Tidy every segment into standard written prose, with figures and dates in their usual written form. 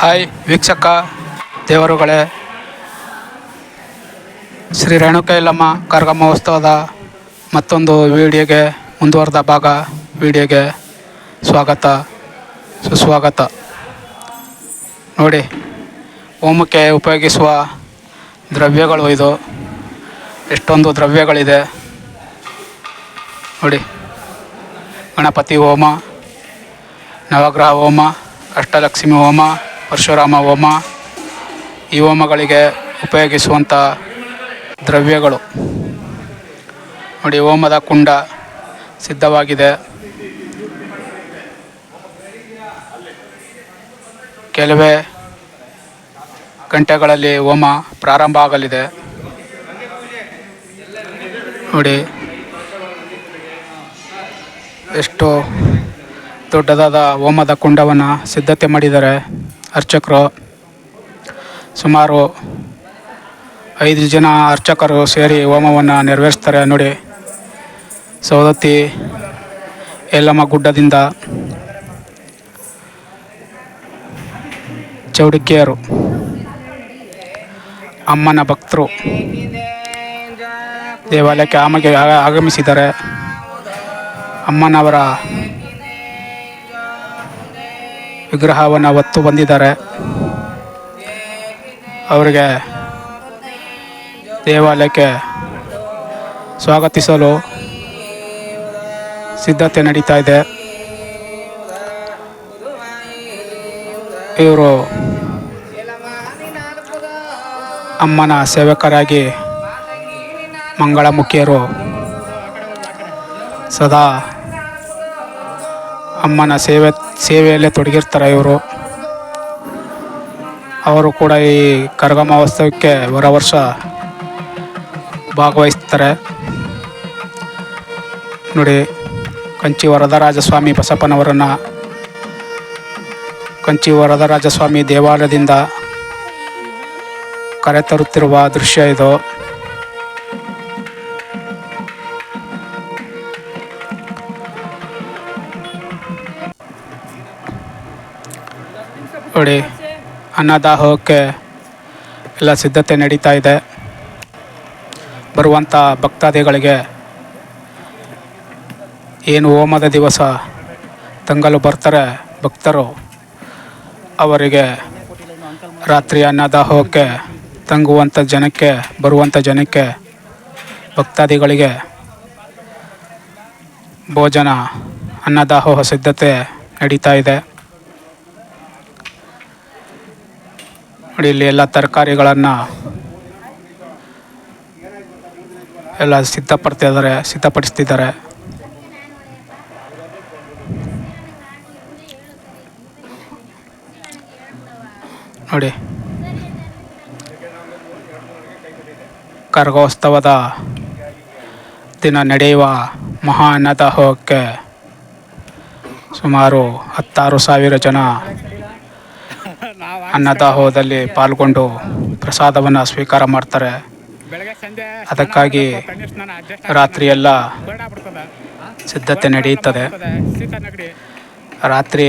Hi ವೀಕ್ಷಕ ದೇವರುಗಳೇ, ಶ್ರೀ ರೇಣುಕೈಲಮ್ಮ ಕರಗ ಮಹೋತ್ಸವದ ಮತ್ತೊಂದು ವಿಡಿಯೋಗೆ ಮುಂದುವರೆದ ವಿಡಿಯೋಗೆ ಸ್ವಾಗತ ಸುಸ್ವಾಗತ. ನೋಡಿ, ಹೋಮಕ್ಕೆ ಉಪಯೋಗಿಸುವ ದ್ರವ್ಯಗಳು ಇದು. ಎಷ್ಟೊಂದು ದ್ರವ್ಯಗಳಿದೆ ನೋಡಿ. ಗಣಪತಿ ಹೋಮ, ನವಗ್ರಹ ಹೋಮ, ಅಷ್ಟಲಕ್ಷ್ಮಿ ಹೋಮ, ಪರಶುರಾಮ ಹೋಮ, ಈ ಹೋಮಗಳಿಗೆ ಉಪಯೋಗಿಸುವಂಥ ದ್ರವ್ಯಗಳು ನೋಡಿ. ಹೋಮದ ಕುಂಡ ಸಿದ್ಧವಾಗಿದೆ. ಕೆಲವೇ ಗಂಟೆಗಳಲ್ಲಿ ಹೋಮ ಪ್ರಾರಂಭ ಆಗಲಿದೆ ನೋಡಿ. ಎಷ್ಟು ದೊಡ್ಡದಾದ ಹೋಮದ ಕುಂಡವನ್ನು ಸಿದ್ಧತೆ ಮಾಡಿದ್ದಾರೆ ಅರ್ಚಕರು. ಸುಮಾರು 5 ಜನ ಅರ್ಚಕರು ಸೇರಿ ಹೋಮವನ್ನು ನೆರವೇರಿಸ್ತಾರೆ ನೋಡಿ. ಸವದತ್ತಿ ಯಲ್ಲಮ್ಮ ಗುಡ್ಡದಿಂದ ಚೌಡಿಕೆಯರು ಅಮ್ಮನ ಭಕ್ತರು ದೇವಾಲಯಕ್ಕೆ ಆಗಮಿಸಿದ್ದಾರೆ. ಅಮ್ಮನವರ ವಿಗ್ರಹವನ್ನು ಹೊತ್ತು ಬಂದಿದ್ದಾರೆ. ಅವರಿಗೆ ದೇವಾಲಯಕ್ಕೆ ಸ್ವಾಗತಿಸಲು ಸಿದ್ಧತೆ ನಡೀತಾ ಇದೆ. ಇವರು ಅಮ್ಮನ ಸೇವಕರಾಗಿ ಮಂಗಳಮುಖಿಯರು ಸದಾ ಅಮ್ಮನ ಸೇವೆಯಲ್ಲೇ ತೊಡಗಿರ್ತಾರೆ ಇವರು. ಅವರು ಕೂಡ ಈ ಕರಗ ಮಹೋತ್ಸವಕ್ಕೆ ವರ್ಷ ಭಾಗವಹಿಸ್ತಾರೆ ನೋಡಿ. ಕಂಚಿ ವರದರಾಜಸ್ವಾಮಿ ಬಸಪ್ಪನವರನ್ನು ಕಂಚಿ ವರದರಾಜಸ್ವಾಮಿ ದೇವಾಲಯದಿಂದ ಕರೆತರುತ್ತಿರುವ ದೃಶ್ಯ ಇದು. ನೋಡಿ, ಅನ್ನದಾಹೋಕ್ಕೆ ಎಲ್ಲ ಸಿದ್ಧತೆ ನಡೀತಾ ಇದೆ. ಬರುವಂಥ ಭಕ್ತಾದಿಗಳಿಗೆ ಏನು ಹೋಮದ ದಿವಸ ತಂಗಲು ಬರ್ತಾರೆ ಭಕ್ತರು, ಅವರಿಗೆ ರಾತ್ರಿ ಅನ್ನದಾಹೋಕ್ಕೆ ತಂಗುವಂಥ ಜನಕ್ಕೆ, ಬರುವಂಥ ಜನಕ್ಕೆ, ಭಕ್ತಾದಿಗಳಿಗೆ ಭೋಜನ ಅನ್ನದಾಹೋಹ ಸಿದ್ಧತೆ ನಡೀತಾ ಇದೆ ನೋಡಿ. ಇಲ್ಲಿ ಎಲ್ಲ ತರಕಾರಿಗಳನ್ನು ಎಲ್ಲ ಸಿದ್ಧಪಡಿಸ್ತಿದ್ದಾರೆ ನೋಡಿ. ಕರಗೋತ್ಸವದ ದಿನ ನಡೆಯುವ ಮಹಾ ಅನ್ನದಾಹೋಹಕ್ಕೆ ಸುಮಾರು 16,000 ಜನ ಅನ್ನದಾಹೋಹದಲ್ಲಿ ಪಾಲ್ಗೊಂಡು ಪ್ರಸಾದವನ್ನು ಸ್ವೀಕಾರ ಮಾಡ್ತಾರೆ. ಅದಕ್ಕಾಗಿ ರಾತ್ರಿಯೆಲ್ಲ ಸಿದ್ಧತೆ ನಡೆಯುತ್ತದೆ. ರಾತ್ರಿ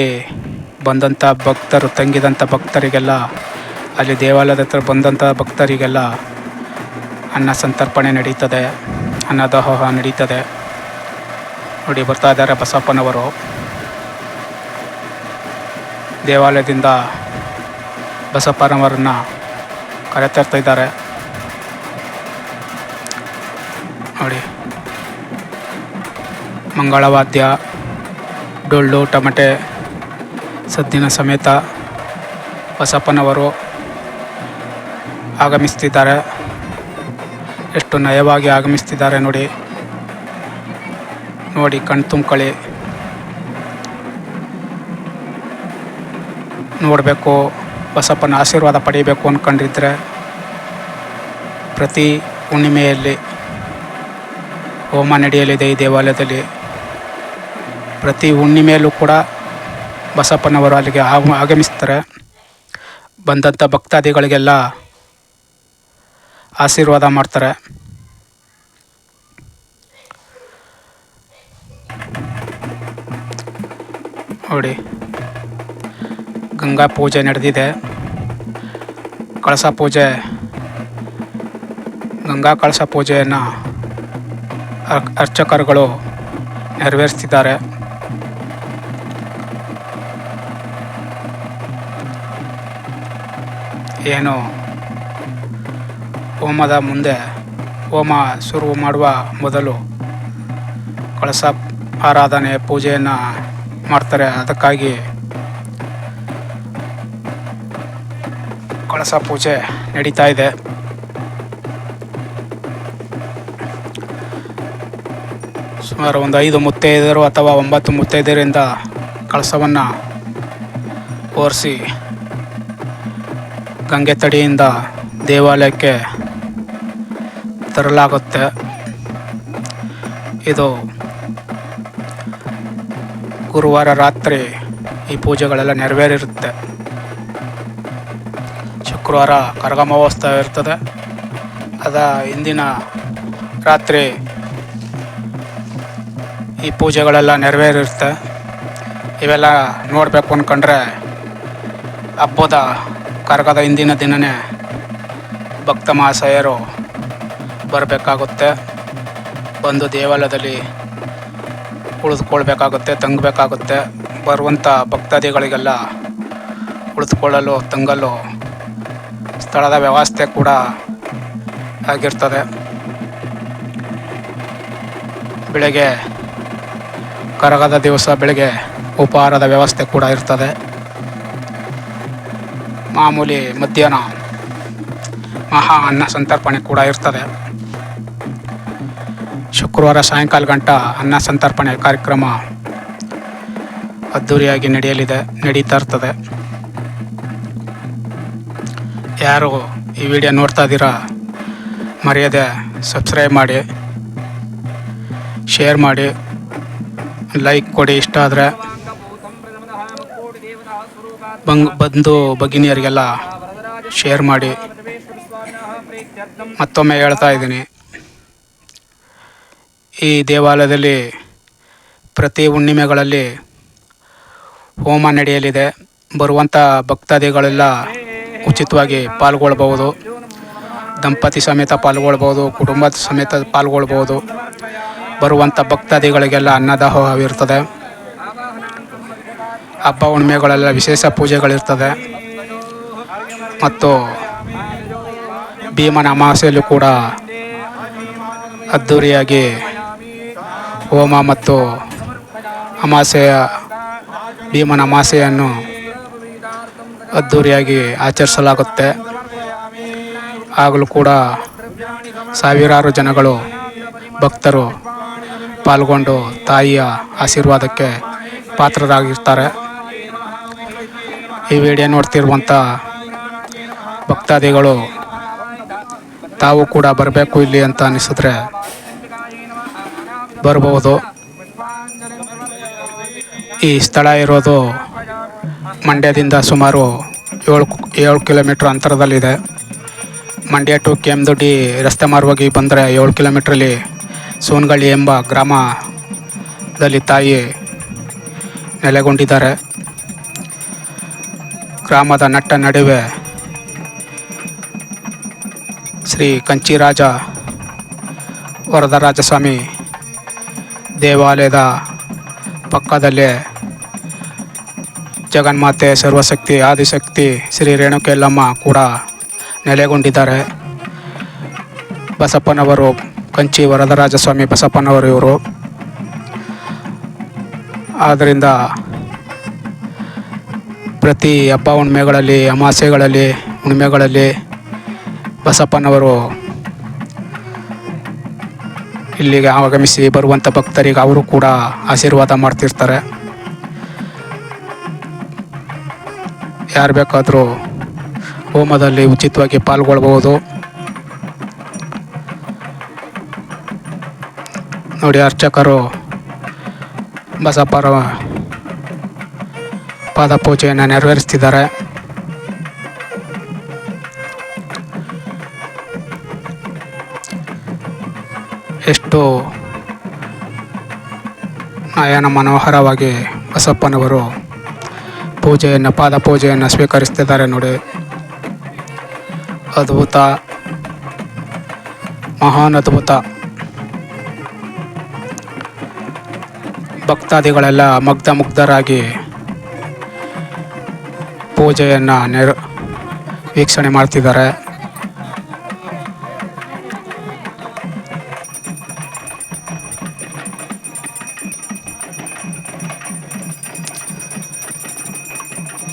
ಬಂದಂಥ ಭಕ್ತರು, ತಂಗಿದಂಥ ಭಕ್ತರಿಗೆಲ್ಲ, ಅಲ್ಲಿ ದೇವಾಲಯದ ಹತ್ರ ಬಂದಂಥ ಭಕ್ತರಿಗೆಲ್ಲ ಅನ್ನ ಸಂತರ್ಪಣೆ ನಡೀತದೆ, ಅನ್ನದಾಹೋಹ ನಡೀತದೆ ನೋಡಿ. ಬರ್ತಾ ಇದ್ದಾರೆ ಬಸಪ್ಪನವರು ದೇವಾಲಯದಿಂದ. ಬಸಪ್ಪನವರನ್ನು ಕರೆತರ್ತಾ ಇದ್ದಾರೆ ನೋಡಿ. ಮಂಗಳವಾದ್ಯ, ಡೊಳ್ಳು, ಟಮಟೆ ಸದ್ದಿನ ಸಮೇತ ಬಸಪ್ಪನವರು ಆಗಮಿಸ್ತಿದ್ದಾರೆ. ಎಷ್ಟು ನಯವಾಗಿ ಆಗಮಿಸ್ತಿದ್ದಾರೆ ನೋಡಿ. ನೋಡಿ, ಕಣ್ ತುಂಬ್ಕೊಳ್ಳಿ, ನೋಡಬೇಕು, ಬಸಪ್ಪನ ಆಶೀರ್ವಾದ ಪಡೆಯಬೇಕು ಅಂದ್ಕೊಂಡಿದ್ರೆ ಪ್ರತಿ ಹುಣ್ಣಿಮೆಯಲ್ಲಿ ಹೋಮ ನಡೆಯಲಿದೆ ಈ ದೇವಾಲಯದಲ್ಲಿ. ಪ್ರತಿ ಹುಣ್ಣಿಮೆಯಲ್ಲೂ ಕೂಡ ಬಸಪ್ಪನವರು ಅಲ್ಲಿಗೆ ಆಗಮಿಸ್ತಾರೆ. ಬಂದಂಥ ಭಕ್ತಾದಿಗಳಿಗೆಲ್ಲ ಆಶೀರ್ವಾದ ಮಾಡ್ತಾರೆ ನೋಡಿ. ಗಂಗಾ ಪೂಜೆ ನಡೆದಿದೆ. ಕಳಸ ಪೂಜೆ, ಗಂಗಾ ಕಳಸ ಪೂಜೆಯನ್ನು ಅರ್ಚಕರುಗಳು ನೆರವೇರಿಸ್ತಿದ್ದಾರೆ. ಏನು ಹೋಮದ ಮುಂದೆ ಹೋಮ ಶುರು ಮಾಡುವ ಮೊದಲು ಕಳಸ ಆರಾಧನೆ ಪೂಜೆಯನ್ನು ಮಾಡ್ತಾರೆ. ಅದಕ್ಕಾಗಿ ಕಳಸ ಪೂಜೆ ನಡೀತಾ ಇದೆ. ಸುಮಾರು ಒಂದು 5 ಮುತ್ತೈದೆಯರು ಅಥವಾ 9 ಮುತ್ತೈದೆಯರಿಂದ ಕಳಸವನ್ನು ಓರಿಸಿ ಗಂಗೆ ತಡಿಯಿಂದ ದೇವಾಲಯಕ್ಕೆ ತರಲಾಗುತ್ತೆ. ಇದು ಗುರುವಾರ ರಾತ್ರಿ ಈ ಪೂಜೆಗಳೆಲ್ಲ ನೆರವೇರಿರುತ್ತೆ. ಶುಕ್ರವಾರ ಕರಗ ಮಹೋತ್ಸವ ಇರ್ತದೆ. ಹಿಂದಿನ ರಾತ್ರಿ ಈ ಪೂಜೆಗಳೆಲ್ಲ ನೆರವೇರಿರುತ್ತೆ. ಇವೆಲ್ಲ ನೋಡಬೇಕು ಅಂದ್ಕೊಂಡ್ರೆ ಹಬ್ಬದ ಕರಗದ ಹಿಂದಿನ ದಿನವೇ ಭಕ್ತ ಮಹಾಶಯರು ಬರಬೇಕಾಗುತ್ತೆ. ಬಂದು ದೇವಾಲಯದಲ್ಲಿ ಉಳಿದುಕೊಳ್ಬೇಕಾಗುತ್ತೆ, ತಂಗಬೇಕಾಗುತ್ತೆ. ಬರುವಂಥ ಭಕ್ತಾದಿಗಳಿಗೆಲ್ಲ ಉಳಿದುಕೊಳ್ಳಲು ತಂಗಲು ಸ್ಥಳದ ವ್ಯವಸ್ಥೆ ಕೂಡ ಆಗಿರ್ತದೆ. ಬೆಳಗ್ಗೆ ಕರಗದ ದಿವಸ ಬೆಳಗ್ಗೆ ಉಪಹಾರದ ವ್ಯವಸ್ಥೆ ಕೂಡ ಇರ್ತದೆ. ಮಾಮೂಲಿ ಮಧ್ಯಾಹ್ನ ಮಹಾ ಅನ್ನ ಸಂತರ್ಪಣೆ ಕೂಡ ಇರ್ತದೆ. ಶುಕ್ರವಾರ ಸಾಯಂಕಾಲ ಗಂಟ ಅನ್ನ ಸಂತರ್ಪಣೆ ಕಾರ್ಯಕ್ರಮ ಅದ್ಧೂರಿಯಾಗಿ ನಡೀತಾ ಇರ್ತದೆ. ಯಾರು ಈ ವಿಡಿಯೋ ನೋಡ್ತಾ ಇದ್ದೀರಾ ಮರೆಯದೆ ಸಬ್ಸ್ಕ್ರೈಬ್ ಮಾಡಿ, ಶೇರ್ ಮಾಡಿ, ಲೈಕ್ ಕೊಡಿ. ಇಷ್ಟ ಆದರೆ ಬಂಧು ಭಗಿನಿಯರಿಗೆಲ್ಲ ಶೇರ್ ಮಾಡಿ. ಮತ್ತೊಮ್ಮೆ ಹೇಳ್ತಾ ಇದ್ದೀನಿ, ಈ ದೇವಾಲಯದಲ್ಲಿ ಪ್ರತಿ ಹುಣ್ಣಿಮೆಗಳಲ್ಲಿ ಹೋಮ ನಡೆಯಲಿದೆ. ಬರುವಂಥ ಭಕ್ತಾದಿಗಳೆಲ್ಲ ಉಚಿತವಾಗಿ ಪಾಲ್ಗೊಳ್ಬೋದು. ದಂಪತಿ ಸಮೇತ ಪಾಲ್ಗೊಳ್ಬೋದು, ಕುಟುಂಬದ ಸಮೇತ ಪಾಲ್ಗೊಳ್ಬೋದು. ಬರುವಂಥ ಭಕ್ತಾದಿಗಳಿಗೆಲ್ಲ ಅನ್ನದಾಹವಿರ್ತದೆ. ಹಬ್ಬ ಹುಣ್ಣಿಮೆಗಳೆಲ್ಲ ವಿಶೇಷ ಪೂಜೆಗಳಿರ್ತದೆ. ಮತ್ತು ಭೀಮನ ಅಮಾವಾಸ್ಯೆಯಲ್ಲೂ ಕೂಡ ಅದ್ಧೂರಿಯಾಗಿ ಹೋಮ ಮತ್ತು ಭೀಮನ ಅಮಾವಾಸ್ಯೆಯನ್ನು ಅದ್ಧೂರಿಯಾಗಿ ಆಚರಿಸಲಾಗುತ್ತೆ. ಆಗಲೂ ಕೂಡ ಸಾವಿರಾರು ಜನಗಳು ಭಕ್ತರು ಪಾಲ್ಗೊಂಡು ತಾಯಿಯ ಆಶೀರ್ವಾದಕ್ಕೆ ಪಾತ್ರರಾಗಿರ್ತಾರೆ. ಈ ವಿಡಿಯೋ ನೋಡ್ತಿರುವಂಥ ಭಕ್ತಾದಿಗಳು ತಾವು ಕೂಡ ಬರಬೇಕು ಇಲ್ಲಿ ಅಂತ ಅನಿಸಿದ್ರೆ ಬರ್ಬೋದು. ಈ ಸ್ಥಳ ಇರೋದು ಮಂಡ್ಯದಿಂದ ಸುಮಾರು 7 ಕಿಲೋಮೀಟ್ರ್ ಅಂತರದಲ್ಲಿದೆ. ಮಂಡ್ಯ ಟು ಕೆಮ್ಮದೊಡ್ಡಿ ರಸ್ತೆ ಮಾರ್ಗವಾಗಿ ಬಂದರೆ 7 ಕಿಲೋಮೀಟ್ರಲ್ಲಿ ಸೋನಗಳ್ಳಿ ಎಂಬ ಗ್ರಾಮದಲ್ಲಿ ತಾಯಿ ನೆಲೆಗೊಂಡಿದ್ದಾರೆ. ಗ್ರಾಮದ ನಟ್ಟ ನಡುವೆ ಶ್ರೀ ಕಂಚಿರಾಜ ವರದರಾಜಸ್ವಾಮಿ ದೇವಾಲಯದ ಪಕ್ಕದಲ್ಲೇ ಜಗನ್ಮಾತೆ ಸರ್ವಶಕ್ತಿ ಆದಿಶಕ್ತಿ ಶ್ರೀ ರೇಣುಕೆಯಲ್ಲಮ್ಮ ಕೂಡ ನೆಲೆಗೊಂಡಿದ್ದಾರೆ. ಬಸಪ್ಪನವರು ಕಂಚಿ ವರದರಾಜಸ್ವಾಮಿ ಬಸಪ್ಪನವರು ಇವರು. ಆದ್ದರಿಂದ ಪ್ರತಿ ಹಬ್ಬ ಹುಣ್ಣಿಮೆಗಳಲ್ಲಿ, ಅಮಾವಾಸ್ಯೆಗಳಲ್ಲಿ, ಹುಣ್ಣಿಮೆಗಳಲ್ಲಿ ಬಸಪ್ಪನವರು ಇಲ್ಲಿಗೆ ಆಗಮಿಸಿ ಬರುವಂಥ ಭಕ್ತರಿಗೆ ಅವರು ಕೂಡ ಆಶೀರ್ವಾದ ಮಾಡ್ತಿರ್ತಾರೆ. ಯಾರು ಬೇಕಾದರೂ ಹೋಮದಲ್ಲಿ ಉಚಿತವಾಗಿ ಪಾಲ್ಗೊಳ್ಬೋದು. ನೋಡಿ, ಅರ್ಚಕರು ಬಸಪ್ಪರ ಪಾದಪೂಜೆಯನ್ನು ನೆರವೇರಿಸ್ತಿದ್ದಾರೆ. ಎಷ್ಟು ನಯನ ಮನೋಹರವಾಗಿ ಬಸಪ್ಪನವರು ಪೂಜೆಯನ್ನು ಪಾದ ಪೂಜೆಯನ್ನು ಸ್ವೀಕರಿಸ್ತಿದ್ದಾರೆ ನೋಡಿ. ಅದ್ಭುತ, ಮಹಾನ್ ಅದ್ಭುತ. ಭಕ್ತಾದಿಗಳೆಲ್ಲ ಮುಗ್ಧರಾಗಿ ಪೂಜೆಯನ್ನು ವೀಕ್ಷಣೆ ಮಾಡ್ತಿದ್ದಾರೆ.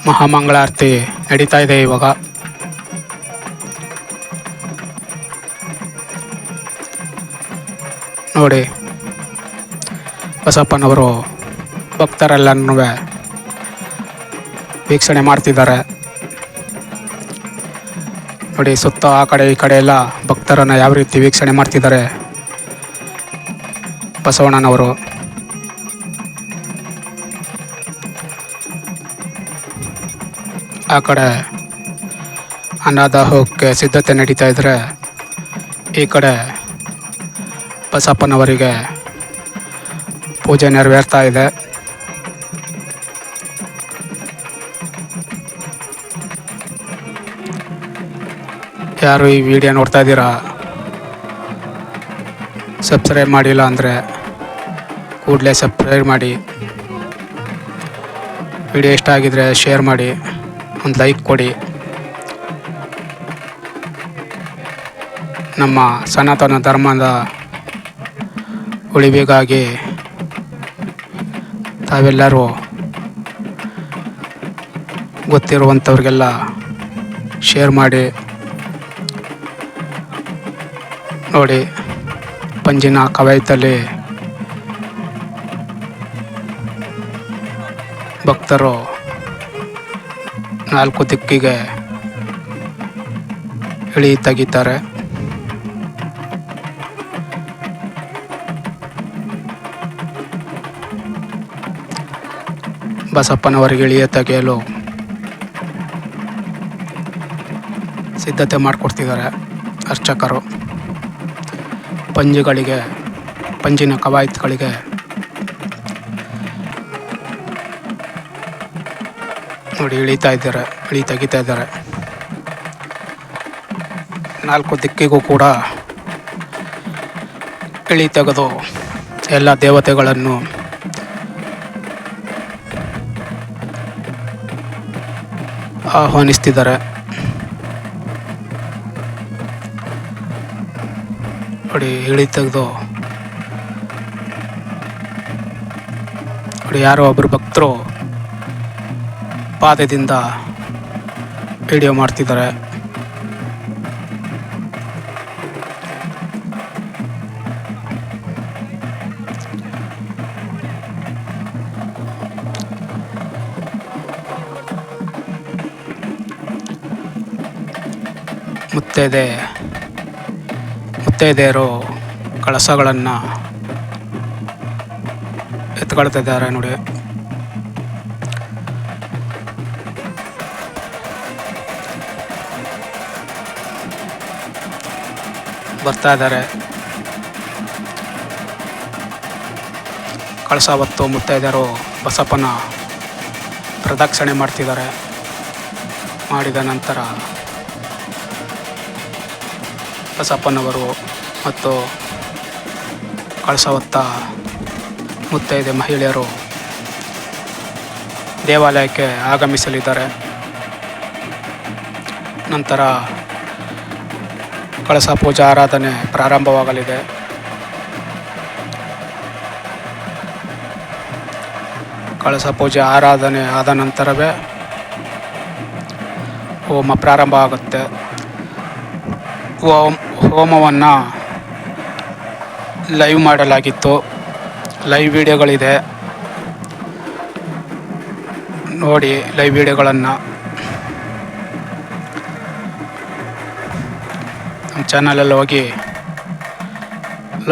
ಮಹಾಮಂಗಳಾರತಿ ನಡೀತಾ ಇದೆ ಇವಾಗ. ನೋಡಿ, ಬಸಪ್ಪನವರು ಭಕ್ತರೆಲ್ಲನೂ ವೀಕ್ಷಣೆ ಮಾಡ್ತಿದ್ದಾರೆ ನೋಡಿ. ಸುತ್ತ ಆ ಕಡೆ ಈ ಕಡೆ ಎಲ್ಲ ಭಕ್ತರನ್ನು ಯಾವ ರೀತಿ ವೀಕ್ಷಣೆ ಮಾಡ್ತಿದ್ದಾರೆ ಬಸವಣ್ಣನವರು. ಆ ಕಡೆ ಅನ್ನದಾಹೋಕ್ಕೆ ಸಿದ್ಧತೆ ನಡೀತಾ ಇದ್ದರೆ, ಈ ಕಡೆ ಬಸಪ್ಪನವರಿಗೆ ಪೂಜೆ ನೆರವೇರ್ತಾ ಇದೆ. ಯಾರು ಈ ವಿಡಿಯೋ ನೋಡ್ತಾ ಇದ್ದೀರಾ, ಸಬ್ಸ್ಕ್ರೈಬ್ ಮಾಡಿಲ್ಲ ಅಂದರೆ ಕೂಡಲೇ ಸಬ್ಸ್ಕ್ರೈಬ್ ಮಾಡಿ. ವಿಡಿಯೋ ಇಷ್ಟ ಆಗಿದ್ರೆ ಶೇರ್ ಮಾಡಿ, ಒಂದು ಲೈಕ್ ಕೊಡಿ. ನಮ್ಮ ಸನಾತನ ಧರ್ಮದ ಉಳಿವಿಗಾಗಿ ತಾವೆಲ್ಲರೂ ಗೊತ್ತಿರುವಂಥವ್ರಿಗೆಲ್ಲ ಶೇರ್ ಮಾಡಿ. ನೋಡಿ, ಪಂಜಿನ ಕವಾಯತಲ್ಲಿ ಭಕ್ತರು 4 ದಿಕ್ಕಿಗೆ ಇಳಿ ತೆಗಿತಾರೆ. ಬಸಪ್ಪನವರಿಗೆ ಇಳಿಯ ತೆಗೆಯಲು ಸಿದ್ಧತೆ ಮಾಡಿಕೊಡ್ತಿದ್ದಾರೆ ಅರ್ಚಕರು. ಪಂಜಿನ ಕವಾಯತ್ಗಳಿಗೆ ನೋಡಿ ಇಳಿ ತೆಗಿತಾ ಇದ್ದಾರೆ. 4 ದಿಕ್ಕಿಗೂ ಕೂಡ ಇಳಿ ತೆಗೆದು ಎಲ್ಲ ದೇವತೆಗಳನ್ನು ಆಹ್ವಾನಿಸ್ತಿದ್ದಾರೆ. ನೋಡಿ, ಇಳಿ ತೆಗೆದು ನೋಡಿ, ಯಾರೋ ಒಬ್ಬರು ಭಕ್ತರು ಪಾದದಿಂದ ವಿಡಿಯೋ ಮಾಡ್ತಿದ್ದಾರೆ. ಮುತ್ತೈದೆಯರು ಕಳಸಗಳನ್ನು ಎತ್ಕೊಳ್ತಿದ್ದಾರೆ ನೋಡಿ. ಬರ್ತಾ ಇದ್ದಾರೆ. ಕಳಸ ಹೊತ್ತು ಮುತ್ತೈದೆಯರು ಬಸಪ್ಪನ ಪ್ರದಕ್ಷಿಣೆ ಮಾಡ್ತಿದ್ದಾರೆ. ಮಾಡಿದ ನಂತರ ಬಸಪ್ಪನವರು ಮತ್ತು ಕಳಸ ಹೊತ್ತ ಮುತ್ತೈದೆ ಮಹಿಳೆಯರು ದೇವಾಲಯಕ್ಕೆ ಆಗಮಿಸಲಿದ್ದಾರೆ. ನಂತರ ಕಳಸ ಪೂಜಾ ಆರಾಧನೆ ಪ್ರಾರಂಭವಾಗಲಿದೆ. ಕಳಸ ಪೂಜೆ ಆರಾಧನೆ ಆದ ನಂತರವೇ ಹೋಮ ಪ್ರಾರಂಭ ಆಗುತ್ತೆ. ಹೋಮವನ್ನು ಲೈವ್ ಮಾಡಲಾಗಿತ್ತು. ಲೈವ್ ವಿಡಿಯೋಗಳಿದೆ ನೋಡಿ. ಲೈವ್ ವಿಡಿಯೋಗಳನ್ನು ನಮ್ಮ ಚಾನಲಲ್ಲಿ ಹೋಗಿ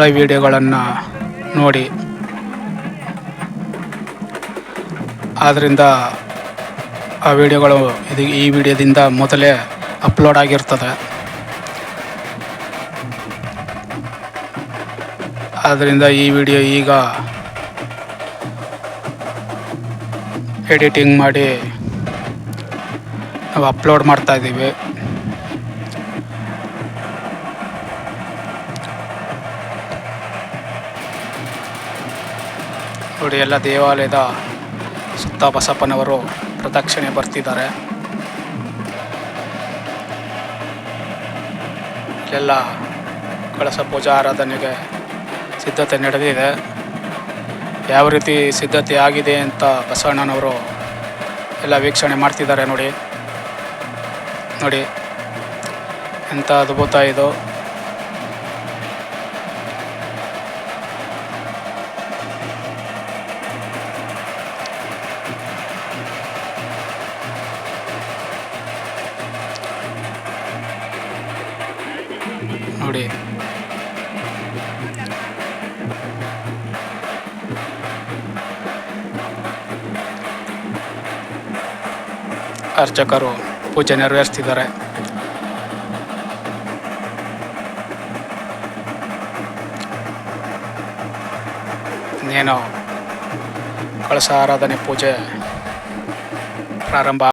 ಲೈವ್ ವಿಡಿಯೋಗಳನ್ನು ನೋಡಿ. ಆದ್ದರಿಂದ ಆ ವಿಡಿಯೋಗಳು ಈ ವಿಡಿಯೋದಿಂದ ಮೊದಲೇ ಅಪ್ಲೋಡ್ ಆಗಿರ್ತದೆ. ಆದ್ದರಿಂದ ಈ ವಿಡಿಯೋ ಈಗ ಎಡಿಟಿಂಗ್ ಮಾಡಿ ನಾವು ಅಪ್ಲೋಡ್ ಮಾಡ್ತಾ ಇದ್ದೀವಿ. ನೋಡಿ, ಎಲ್ಲ ದೇವಾಲಯದ ಸುತ್ತ ಬಸಪ್ಪನವರು ಪ್ರದಕ್ಷಿಣೆ ಬರ್ತಿದ್ದಾರೆ. ಇಲ್ಲೆಲ್ಲ ಕಳಸ ಪೂಜಾ ಆರಾಧನೆಗೆ ಸಿದ್ಧತೆ ನಡೆದಿದೆ. ಯಾವ ರೀತಿ ಸಿದ್ಧತೆ ಆಗಿದೆ ಅಂತ ಬಸವಣ್ಣನವರು ಎಲ್ಲ ವೀಕ್ಷಣೆ ಮಾಡ್ತಿದ್ದಾರೆ. ನೋಡಿ ನೋಡಿ ಎಂಥ ಅದ್ಭುತ ಇದು. ನೋಡಿ, ಅರ್ಚಕರು ಪೂಜೆ ನೆರವೇರಿಸ್ತಿದ್ದಾರೆ. ಇನ್ನೇನು ಕಳಸ ಆರಾಧನೆ ಪೂಜೆ ಪ್ರಾರಂಭ